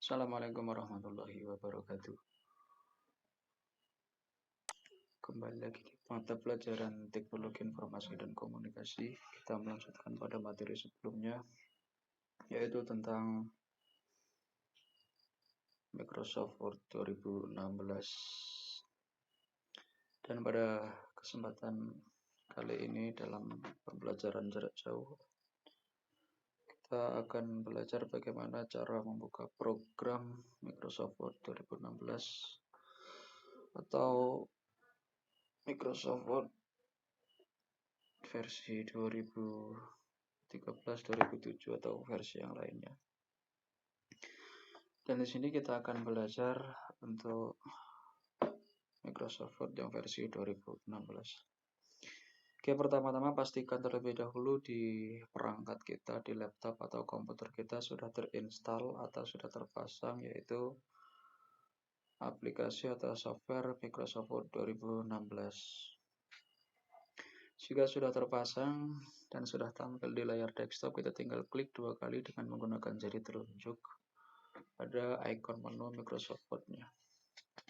Assalamualaikum warahmatullahi wabarakatuh. Kembali lagi di mata pelajaran Teknologi Informasi dan Komunikasi. Kita melanjutkan pada materi sebelumnya, yaitu tentang Microsoft Word 2016. Dan pada kesempatan kali ini dalam pembelajaran jarak jauh, kita akan belajar bagaimana cara membuka program Microsoft Word 2016 atau Microsoft Word versi 2013-2007 atau versi yang lainnya. Dan di sini kita akan belajar untuk Microsoft Word yang versi 2016. Oke, pertama-tama pastikan terlebih dahulu di perangkat kita, di laptop atau komputer kita sudah terinstall atau sudah terpasang, yaitu aplikasi atau software Microsoft Word 2016. Jika sudah terpasang dan sudah tampil di layar desktop, kita tinggal klik 2 kali dengan menggunakan jari telunjuk pada ikon menu Microsoft Word-nya.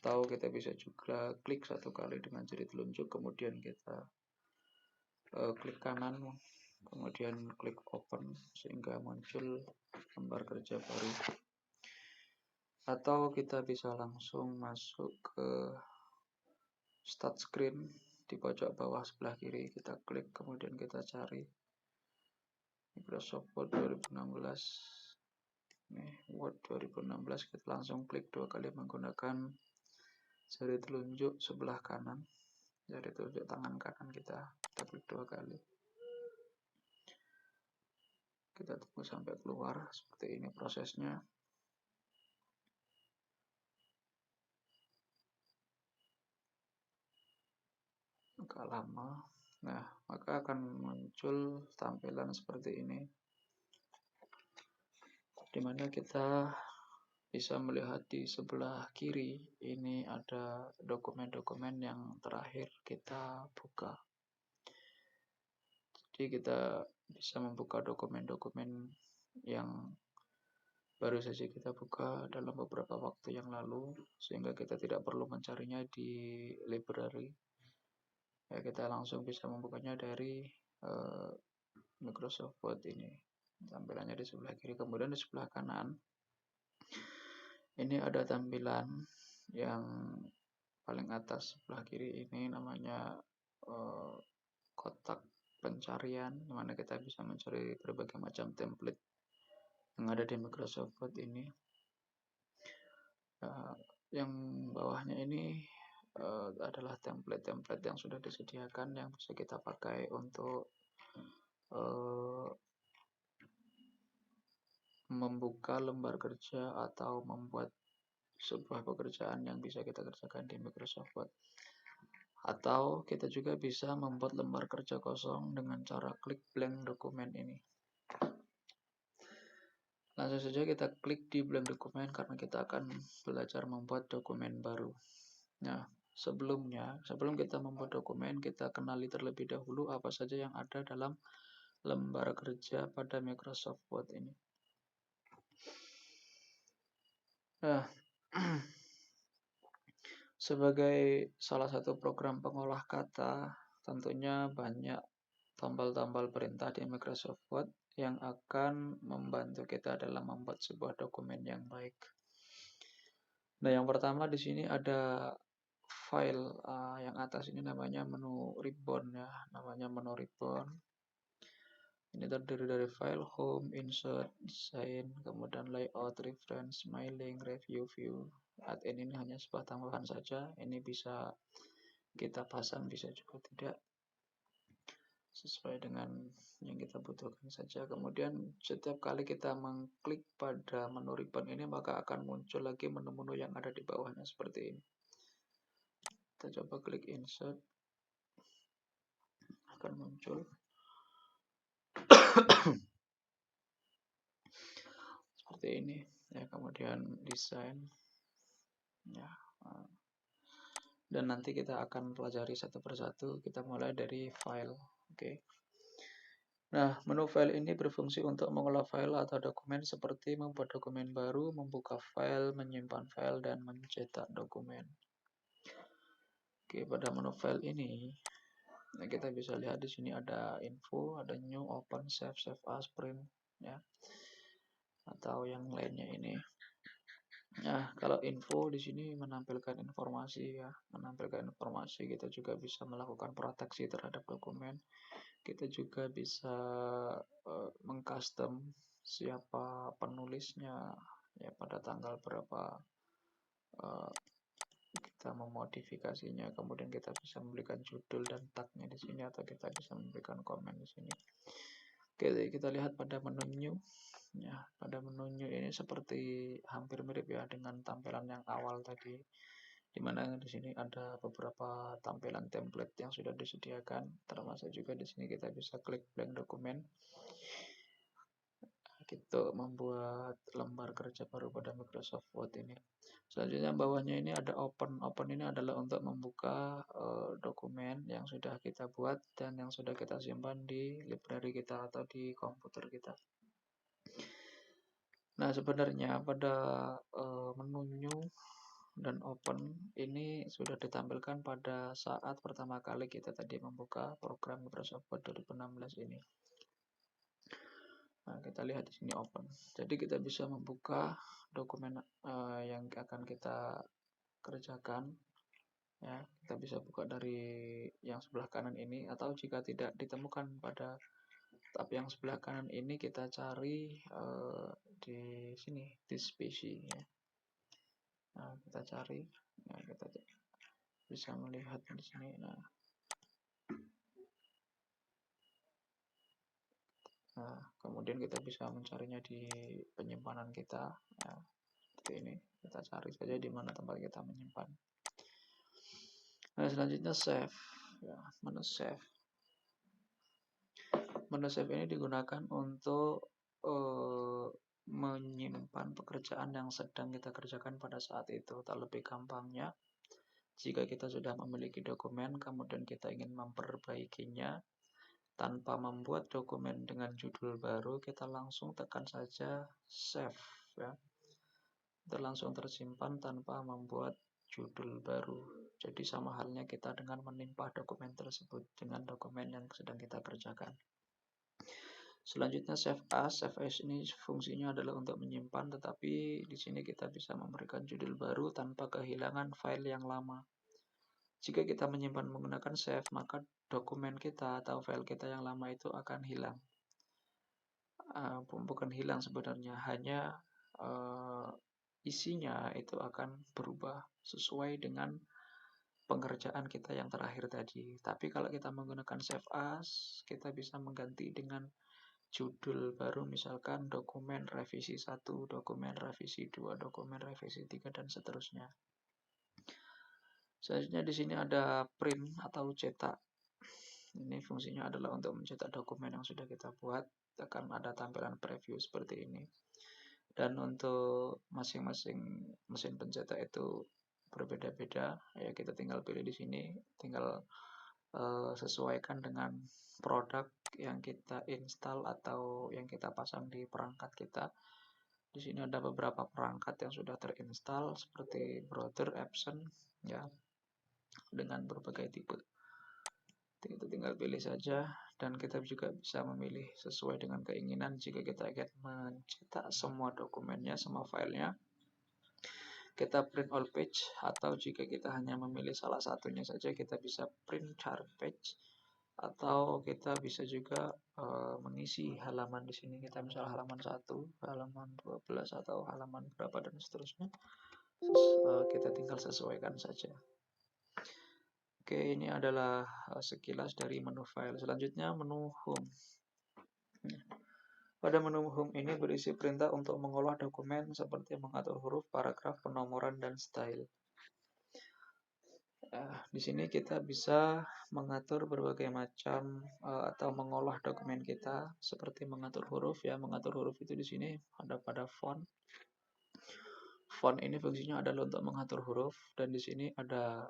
Atau kita bisa juga klik 1 kali dengan jari telunjuk, kemudian kita klik kanan, kemudian klik open sehingga muncul lembar kerja baru. Atau kita bisa langsung masuk ke start screen di pojok bawah sebelah kiri, kita klik kemudian kita cari Microsoft Word 2016. Nih, Word 2016, kita langsung klik 2 kali menggunakan jari telunjuk sebelah kanan, jari telunjuk tangan kanan kita klik 2 kali. Kita tunggu sampai keluar, seperti ini prosesnya. Agak lama. Nah, maka akan muncul tampilan seperti ini, dimana kita bisa melihat di sebelah kiri ini ada dokumen-dokumen yang terakhir kita buka. Jadi kita bisa membuka dokumen-dokumen yang baru saja kita buka dalam beberapa waktu yang lalu, sehingga kita tidak perlu mencarinya di library. Ya, kita langsung bisa membukanya dari Microsoft Word ini. Tampilannya di sebelah kiri. Kemudian di sebelah kanan ini ada tampilan yang paling atas sebelah kiri ini, namanya kotak pencarian, di mana kita bisa mencari berbagai macam template yang ada di Microsoft Word ini. Yang bawahnya ini adalah template-template yang sudah disediakan yang bisa kita pakai untuk membuka lembar kerja atau membuat sebuah pekerjaan yang bisa kita kerjakan di Microsoft Word. Atau kita juga bisa membuat lembar kerja kosong dengan cara klik blank dokumen ini. Langsung saja kita klik di blank dokumen karena kita akan belajar membuat dokumen baru. Nah, sebelum kita membuat dokumen, kita kenali terlebih dahulu apa saja yang ada dalam lembar kerja pada Microsoft Word ini. Nah, sebagai salah satu program pengolah kata, tentunya banyak tombol-tombol perintah di Microsoft Word yang akan membantu kita dalam membuat sebuah dokumen yang baik. Nah, yang pertama di sini ada file yang atas ini namanya menu ribbon ya, namanya menu ribbon. Ini terdiri dari file, home, insert, design, kemudian layout, reference, mailing, review, view. Add-in ini hanya sebuah tambahan saja. Ini bisa kita pasang, bisa juga tidak, sesuai dengan yang kita butuhkan saja. Kemudian setiap kali kita mengklik pada menu ribbon ini, maka akan muncul lagi menu-menu yang ada di bawahnya seperti ini. Kita coba klik insert, akan muncul seperti ini ya. Kemudian desain ya, dan nanti kita akan pelajari satu persatu. Kita mulai dari file. Oke. Nah, menu file ini berfungsi untuk mengolah file atau dokumen seperti membuat dokumen baru, membuka file, menyimpan file, dan mencetak dokumen. Oke, pada menu file ini, nah kita bisa lihat di sini ada info, ada new, open, save as, print, ya, atau yang lainnya ini. Nah, kalau info di sini menampilkan informasi ya, menampilkan informasi. Kita juga bisa melakukan proteksi terhadap dokumen. Kita juga bisa mengcustom siapa penulisnya, ya pada tanggal berapa uh, kita memodifikasinya. Kemudian kita bisa memberikan judul dan tagnya di sini, atau kita bisa memberikan komen di sini. Oke, kita lihat pada menu new. Ya, pada menu new ini seperti hampir mirip ya dengan tampilan yang awal tadi, di mana di sini ada beberapa tampilan template yang sudah disediakan, termasuk juga di sini kita bisa klik blank dokumen gitu membuat lembar kerja baru pada Microsoft Word ini. Selanjutnya bawahnya ini ada open. Open ini adalah untuk membuka dokumen yang sudah kita buat dan yang sudah kita simpan di library kita atau di komputer kita. Nah, sebenarnya pada menu new dan open ini sudah ditampilkan pada saat pertama kali kita tadi membuka program Microsoft Word 2016 ini. Nah, kita lihat di sini open. Jadi kita bisa membuka dokumen yang akan kita kerjakan. Ya, kita bisa buka dari yang sebelah kanan ini, atau jika tidak ditemukan pada tab yang sebelah kanan ini, kita cari di sini di spesies ya. Nah, kita cari. Nah, kita bisa melihat di sini. Nah, kemudian kita bisa mencarinya di penyimpanan kita. Ya, seperti ini. Kita cari saja di mana tempat kita menyimpan. Nah, selanjutnya save. Ya, menu save. Menu save ini digunakan untuk menyimpan pekerjaan yang sedang kita kerjakan pada saat itu. Terlebih gampangnya, jika kita sudah memiliki dokumen, kemudian kita ingin memperbaikinya tanpa membuat dokumen dengan judul baru, kita langsung tekan saja save. Ya. Itu langsung tersimpan tanpa membuat judul baru. Jadi sama halnya kita dengan menimpa dokumen tersebut dengan dokumen yang sedang kita kerjakan. Selanjutnya save as. Save as ini fungsinya adalah untuk menyimpan, tetapi di sini kita bisa memberikan judul baru tanpa kehilangan file yang lama. Jika kita menyimpan menggunakan save, maka dokumen kita atau file kita yang lama itu akan hilang. Bukan hilang sebenarnya, hanya isinya itu akan berubah sesuai dengan pengerjaan kita yang terakhir tadi. Tapi kalau kita menggunakan save as, kita bisa mengganti dengan judul baru, misalkan dokumen revisi 1, dokumen revisi 2, dokumen revisi 3, dan seterusnya. Selanjutnya di sini ada print atau cetak. Ini fungsinya adalah untuk mencetak dokumen yang sudah kita buat. Akan ada tampilan preview seperti ini. Dan untuk masing-masing mesin pencetak itu berbeda-beda. Ya, kita tinggal pilih di sini, tinggal sesuaikan dengan produk yang kita install atau yang kita pasang di perangkat kita. Di sini ada beberapa perangkat yang sudah terinstall seperti Brother, Epson, ya, dengan berbagai tipe. Kita tinggal pilih saja, dan kita juga bisa memilih sesuai dengan keinginan. Jika kita ingin mencetak semua dokumennya, semua filenya, kita print all page, atau jika kita hanya memilih salah satunya saja, kita bisa print chart page, atau kita bisa juga mengisi halaman di sini. Kita misal halaman 1, halaman 12, atau halaman berapa dan seterusnya. Kita tinggal sesuaikan saja. Oke, ini adalah sekilas dari menu file. Selanjutnya menu home. Pada menu home ini berisi perintah untuk mengolah dokumen seperti mengatur huruf, paragraf, penomoran, dan style. Di sini kita bisa mengatur berbagai macam atau mengolah dokumen kita seperti mengatur huruf ya. Mengatur huruf itu di sini ada pada font. Font ini fungsinya adalah untuk mengatur huruf, dan di sini ada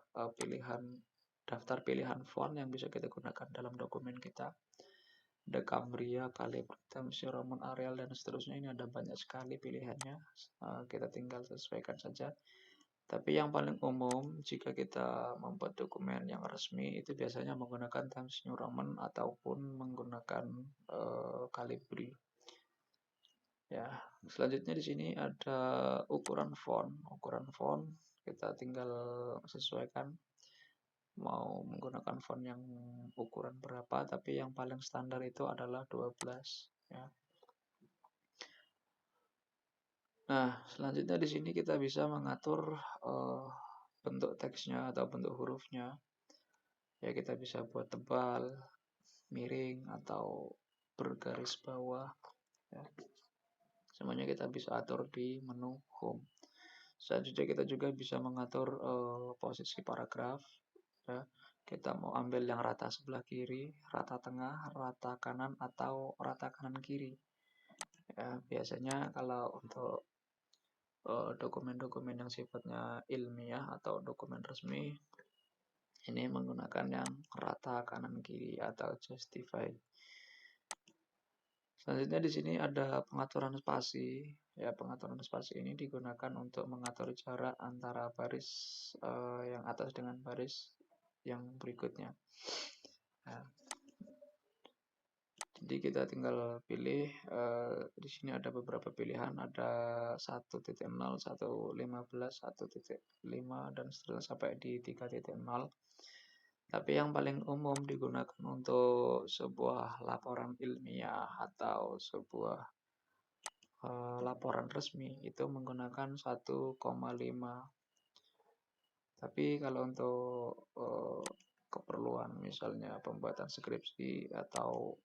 daftar pilihan font yang bisa kita gunakan dalam dokumen kita. ada Cambria, Callibritum, Roman, Arial, dan seterusnya. Ini ada banyak sekali pilihannya. Kita tinggal sesuaikan saja. Tapi yang paling umum jika kita membuat dokumen yang resmi itu biasanya menggunakan Times New Roman ataupun menggunakan Calibri. Ya, selanjutnya di sini ada ukuran font. Ukuran font kita tinggal sesuaikan mau menggunakan font yang ukuran berapa, tapi yang paling standar itu adalah 12 ya. Nah, selanjutnya di sini kita bisa mengatur bentuk teksnya atau bentuk hurufnya. Ya, kita bisa buat tebal, miring, atau bergaris bawah ya. Semuanya kita bisa atur di menu home. Selanjutnya kita juga bisa mengatur posisi paragraf ya. Kita mau ambil yang rata sebelah kiri, rata tengah, rata kanan, atau rata kanan kiri ya. Biasanya kalau untuk dokumen-dokumen yang sifatnya ilmiah atau dokumen resmi ini menggunakan yang rata kanan kiri atau justified. Selanjutnya di sini ada pengaturan spasi. Ya, pengaturan spasi ini digunakan untuk mengatur jarak antara baris yang atas dengan baris yang berikutnya. Nah, jadi kita tinggal pilih. Di sini ada beberapa pilihan. Ada 1.0, 1.15, 1.5 dan seterusnya sampai di 3.0. Tapi yang paling umum digunakan untuk sebuah laporan ilmiah atau sebuah laporan resmi itu menggunakan 1,5. Tapi kalau untuk keperluan misalnya pembuatan skripsi atau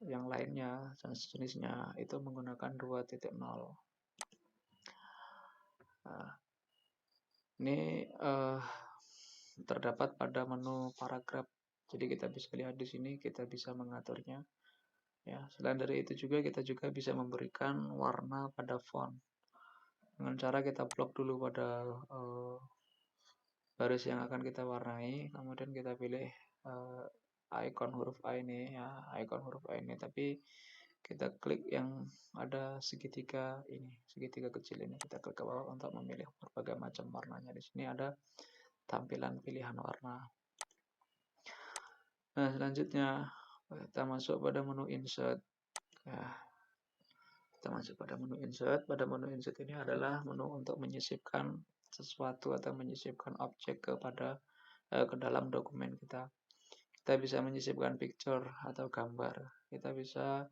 yang lainnya jenis-jenisnya itu menggunakan 2.0. Nah, ini terdapat pada menu paragraf. Jadi kita bisa lihat di sini, kita bisa mengaturnya. Ya, selain dari itu juga kita juga bisa memberikan warna pada font. Dengan cara kita blok dulu pada baris yang akan kita warnai, kemudian kita pilih icon huruf A ini ya, icon huruf A ini, tapi kita klik yang ada segitiga ini, segitiga kecil ini, kita klik ke bawah untuk memilih berbagai macam warnanya. Di sini ada tampilan pilihan warna. Nah, selanjutnya kita masuk pada menu insert. Ya, kita masuk pada menu insert. Pada menu insert ini adalah menu untuk menyisipkan sesuatu atau menyisipkan objek ke dalam dokumen kita. Kita bisa menyisipkan picture atau gambar. Kita bisa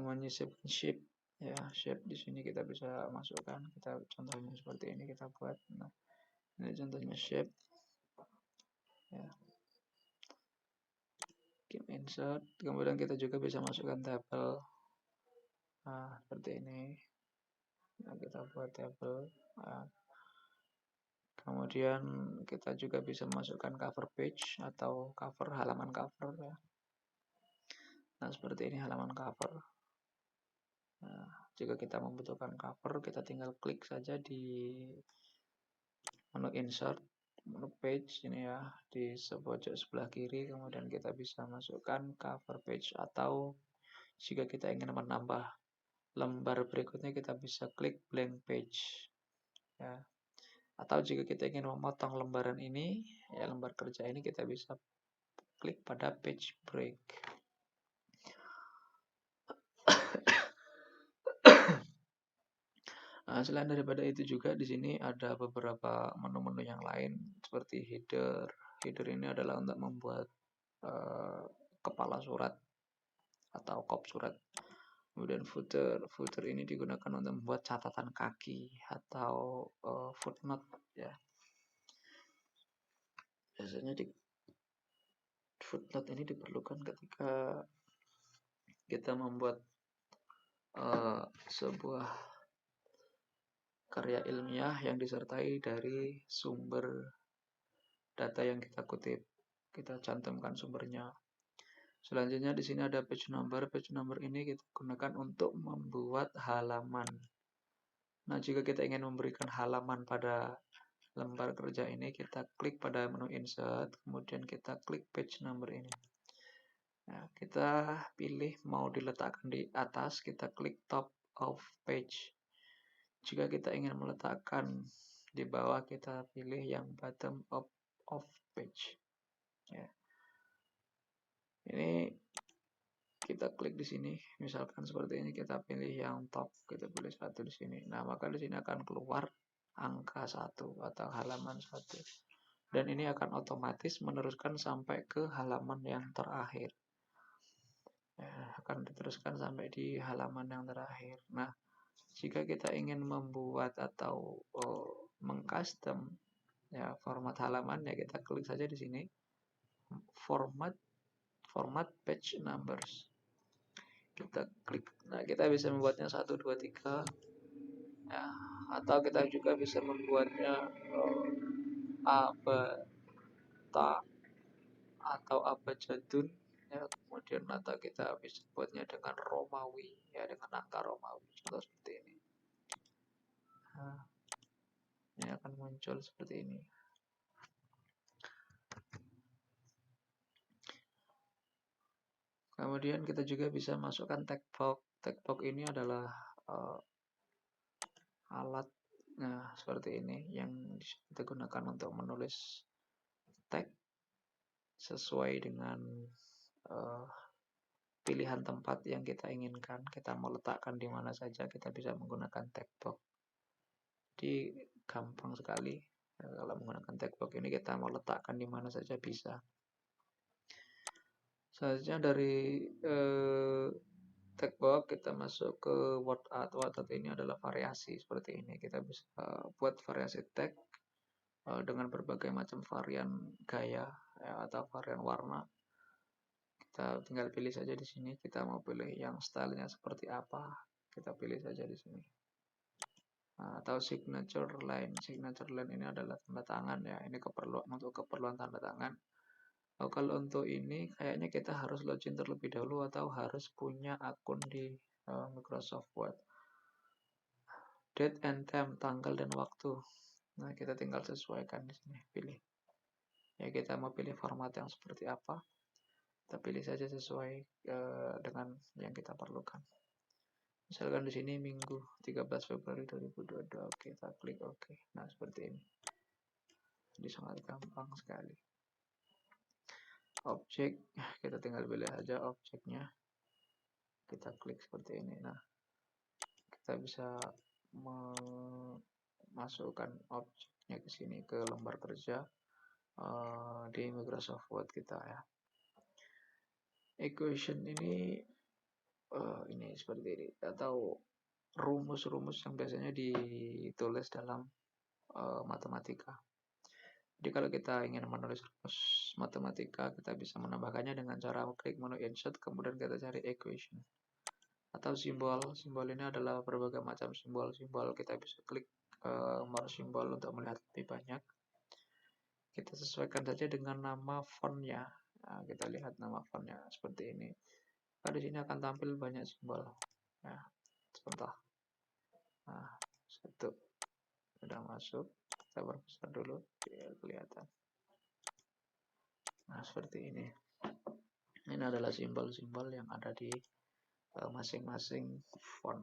menyisipkan shape ya, shape di sini kita bisa masukkan. Kita contohnya seperti ini kita buat. Nah, ini contohnya shape ya. Insert, kemudian kita juga bisa masukkan tabel. Nah, seperti ini. Nah, kita buat tabel. Nah, kemudian kita juga bisa masukkan cover page atau cover, halaman cover ya. Nah, seperti ini halaman cover. Nah, jika kita membutuhkan cover, kita tinggal klik saja di menu insert, menu page ini ya, di pojok sebelah kiri, kemudian kita bisa masukkan cover page, atau jika kita ingin menambah lembar berikutnya kita bisa klik blank page ya. Atau jika kita ingin memotong lembaran ini ya, lembar kerja ini, kita bisa klik pada page break. Nah, selain daripada itu juga di sini ada beberapa menu-menu yang lain seperti header. Header ini adalah untuk membuat kepala surat atau kop surat. Kemudian footer ini digunakan untuk membuat catatan kaki atau footnote ya. Biasanya footnote ini diperlukan ketika kita membuat sebuah karya ilmiah yang disertai dari sumber data yang kita kutip. Kita cantumkan sumbernya. Selanjutnya di sini ada page number. Page number ini kita gunakan untuk membuat halaman. Nah, jika kita ingin memberikan halaman pada lembar kerja ini, kita klik pada menu insert, kemudian kita klik page number ini. Nah, kita pilih mau diletakkan di atas, kita klik top of page. Jika kita ingin meletakkan di bawah, kita pilih yang bottom of page. Ya. Ini kita klik di sini, misalkan seperti ini, kita pilih yang top, kita pilih 1 di sini. Nah, maka di sini akan keluar angka 1 atau halaman 1. Dan ini akan otomatis meneruskan sampai ke halaman yang terakhir. Ya, akan diteruskan sampai di halaman yang terakhir. Nah, jika kita ingin membuat atau mengcustom ya format halaman, ya kita klik saja di sini, format page numbers. Kita klik. Nah, kita bisa membuatnya 1, 2, 3. Ya, atau kita juga bisa membuatnya abata atau abjadun, ya. Kemudian atau kita bisa buatnya dengan Romawi, ya, dengan angka Romawi, contoh seperti ini. Nah, ini akan muncul seperti ini. Kemudian kita juga bisa masukkan text box. Text box ini adalah alat, nah, seperti ini yang kita gunakan untuk menulis teks sesuai dengan pilihan tempat yang kita inginkan. Kita mau letakkan di mana saja, kita bisa menggunakan text box. Jadi gampang sekali. Kalau menggunakan text box ini, kita mau letakkan di mana saja bisa. Selanjutnya dari text box kita masuk ke word art. Word art ini adalah variasi seperti ini. Kita bisa buat variasi teks dengan berbagai macam varian gaya, ya, atau varian warna. Kita tinggal pilih saja di sini. Kita mau pilih yang stylenya seperti apa, kita pilih saja di sini. Nah, atau signature line. Signature line ini adalah tanda tangan, ya. Ini untuk keperluan tanda tangan. Kalau untuk ini kayaknya kita harus login terlebih dahulu atau harus punya akun di Microsoft Word. Date and time, tanggal dan waktu. Nah, kita tinggal sesuaikan di sini, pilih. Ya, kita mau pilih format yang seperti apa, kita pilih saja sesuai dengan yang kita perlukan. Misalkan di sini Minggu 13 Februari 2022. Oke, kita klik oke. Nah, seperti ini. Jadi sangat gampang sekali. Objek, kita tinggal pilih aja objeknya. Kita klik seperti ini. Nah, kita bisa memasukkan objeknya ke sini, ke lembar kerja di Microsoft Word kita, ya. Equation ini seperti ini, atau rumus-rumus yang biasanya ditulis dalam matematika. Jadi kalau kita ingin menulis rumus matematika, kita bisa menambahkannya dengan cara klik menu insert, kemudian kita cari equation. Atau simbol. Simbol ini adalah berbagai macam simbol-simbol. Kita bisa klik more simbol untuk melihat lebih banyak. Kita sesuaikan saja dengan nama fontnya. Nah, kita lihat nama fontnya seperti ini. Nah, di sini akan tampil banyak simbol. Nah, contoh. Nah, satu sudah masuk. Kita perbesar dulu biar kelihatan. Nah, seperti ini. Ini adalah simbol-simbol yang ada di masing-masing font.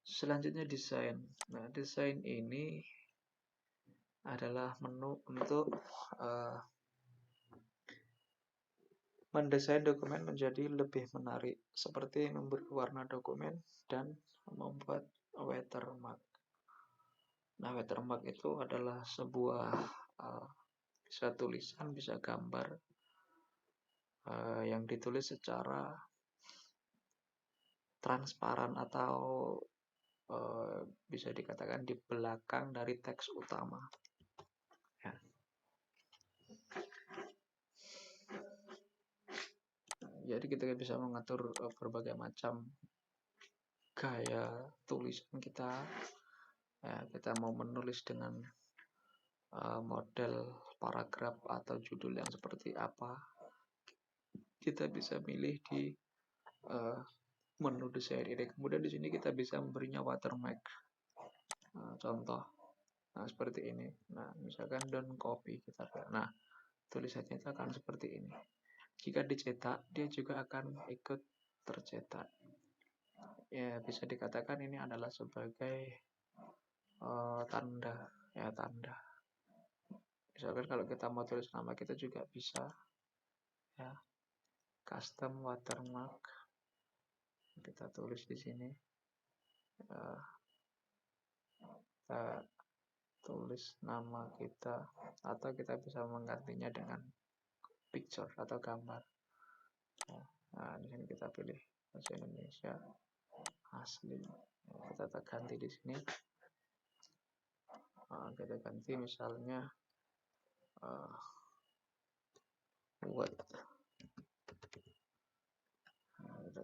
Selanjutnya desain. Nah, desain ini adalah menu untuk mendesain dokumen menjadi lebih menarik, seperti memberi warna dokumen dan membuat watermark. Nah, watermark itu adalah sebuah bisa tulisan, bisa gambar yang ditulis secara transparan atau bisa dikatakan di belakang dari teks utama. Ya. Jadi kita bisa mengatur berbagai macam gaya tulisan kita. Ya, kita mau menulis dengan model paragraf atau judul yang seperti apa, kita bisa pilih di menu desain ini. Kemudian di sini kita bisa memberinya watermark. Contoh, nah seperti ini. Nah, misalkan don't copy, kita. Nah, tulisannya itu akan seperti ini. Jika dicetak, dia juga akan ikut tercetak. Ya, bisa dikatakan ini adalah sebagai tanda, ya tanda. Misalkan kalau kita mau tulis nama kita juga bisa, ya, custom watermark. Kita tulis di sini. Kita tulis nama kita, atau kita bisa menggantinya dengan picture atau gambar. Nah, di sini kita pilih bahasa Indonesia asli. Kita ganti di sini. Kita ganti misalnya what. Kita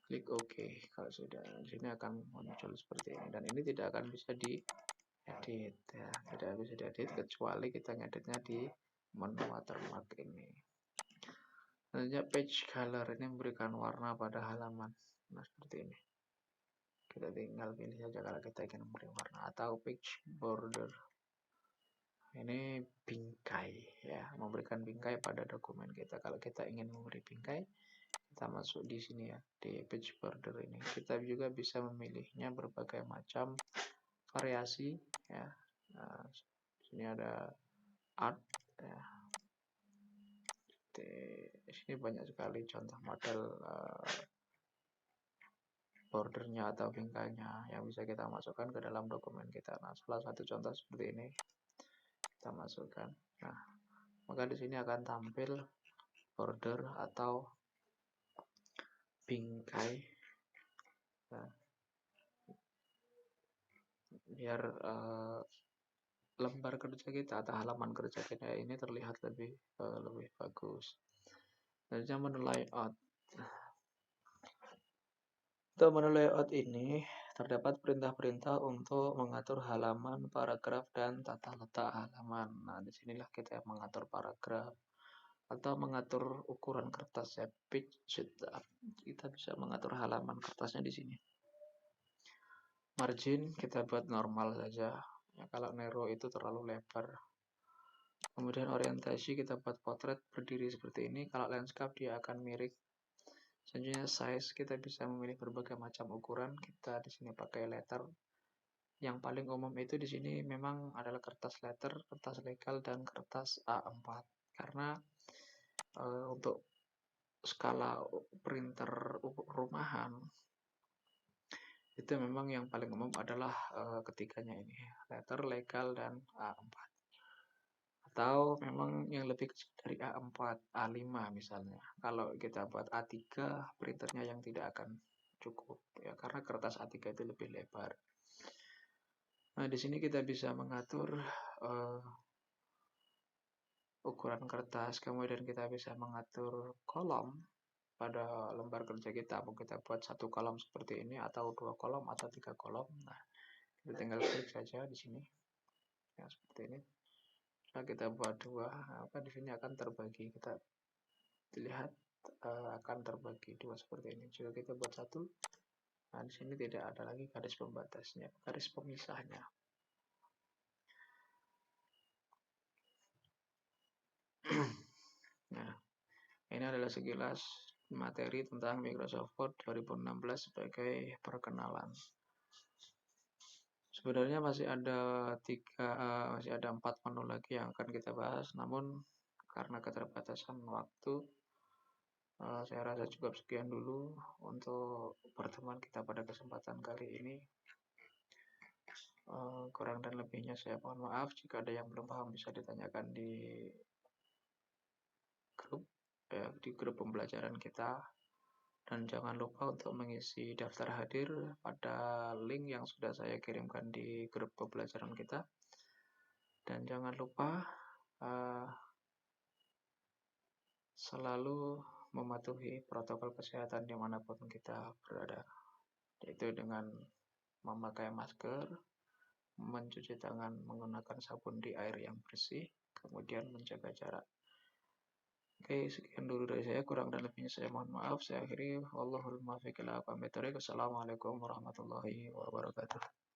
klik OK. Kalau sudah, di sini akan muncul seperti ini, dan ini tidak akan bisa diedit, ya, tidak bisa diedit kecuali kita ngeditnya di menu watermark ini. Selanjutnya page color, ini memberikan warna pada halaman. Nah, seperti ini. Kita tinggal pilih saja kalau kita ingin memberi warna, atau page border. Ini bingkai, ya, memberikan bingkai pada dokumen kita. Kalau kita ingin memberi bingkai, kita masuk di sini, ya, di page border ini. Kita juga bisa memilihnya berbagai macam variasi, ya. Nah, sini ada art, ya. Di sini banyak sekali contoh model bordernya atau bingkainya yang bisa kita masukkan ke dalam dokumen kita. Nah, salah satu contoh seperti ini kita masukkan. Nah, maka di sini akan tampil border atau bingkai. Nah, biar lembar kerja kita atau halaman kerja kita ini terlihat lebih bagus. Selanjutnya menu layout. Untuk menu layout ini terdapat perintah-perintah untuk mengatur halaman, paragraf, dan tata letak halaman. Nah, disinilah kita mengatur paragraf atau mengatur ukuran kertas, ya, page setup. Kita bisa mengatur halaman kertasnya di sini. Margin kita buat normal saja. Ya, kalau narrow itu terlalu lebar. Kemudian orientasi kita buat potret berdiri seperti ini. Kalau landscape dia akan miring. Selanjutnya size kita bisa memilih berbagai macam ukuran. Kita di sini pakai letter. Yang paling umum itu di sini memang adalah kertas letter, kertas legal, dan kertas A4. Karena untuk skala printer rumahan itu memang yang paling umum adalah ketiganya ini, letter, legal, dan A4. Atau memang yang lebih kecil dari A4, A5 misalnya. Kalau kita buat A3, printernya yang tidak akan cukup, ya, karena kertas A3 itu lebih lebar. Nah, di sini kita bisa mengatur ukuran kertas, kemudian kita bisa mengatur kolom pada lembar kerja kita. Mau kita buat satu kolom seperti ini, atau 2 kolom, atau 3 kolom. Nah, kita tinggal klik saja di sini, ya, seperti ini. Nah, kita buat 2, maka di sini akan terbagi. Kita lihat akan terbagi 2 seperti ini. Jika kita buat 1, nah di sini tidak ada lagi garis pembatasnya, garis pemisahnya. Nah, ini adalah sekilas materi tentang Microsoft Word 2016 sebagai perkenalan. Sebenarnya masih ada 4 menu lagi yang akan kita bahas, namun karena keterbatasan waktu, saya rasa cukup sekian dulu untuk pertemuan kita pada kesempatan kali ini. Kurang dan lebihnya saya mohon maaf. Jika ada yang belum paham bisa ditanyakan di grup pembelajaran kita. Dan jangan lupa untuk mengisi daftar hadir pada link yang sudah saya kirimkan di grup pembelajaran kita. Dan jangan lupa selalu mematuhi protokol kesehatan dimanapun kita berada, yaitu dengan memakai masker, mencuci tangan menggunakan sabun di air yang bersih, kemudian menjaga jarak. Oke, sekian dulu dari saya. Kurang dan lebihnya saya mohon maaf. Saya akhiri. Wallahul muwaffiq ila aqwamit thoriq. Wassalamualaikum warahmatullahi wabarakatuh.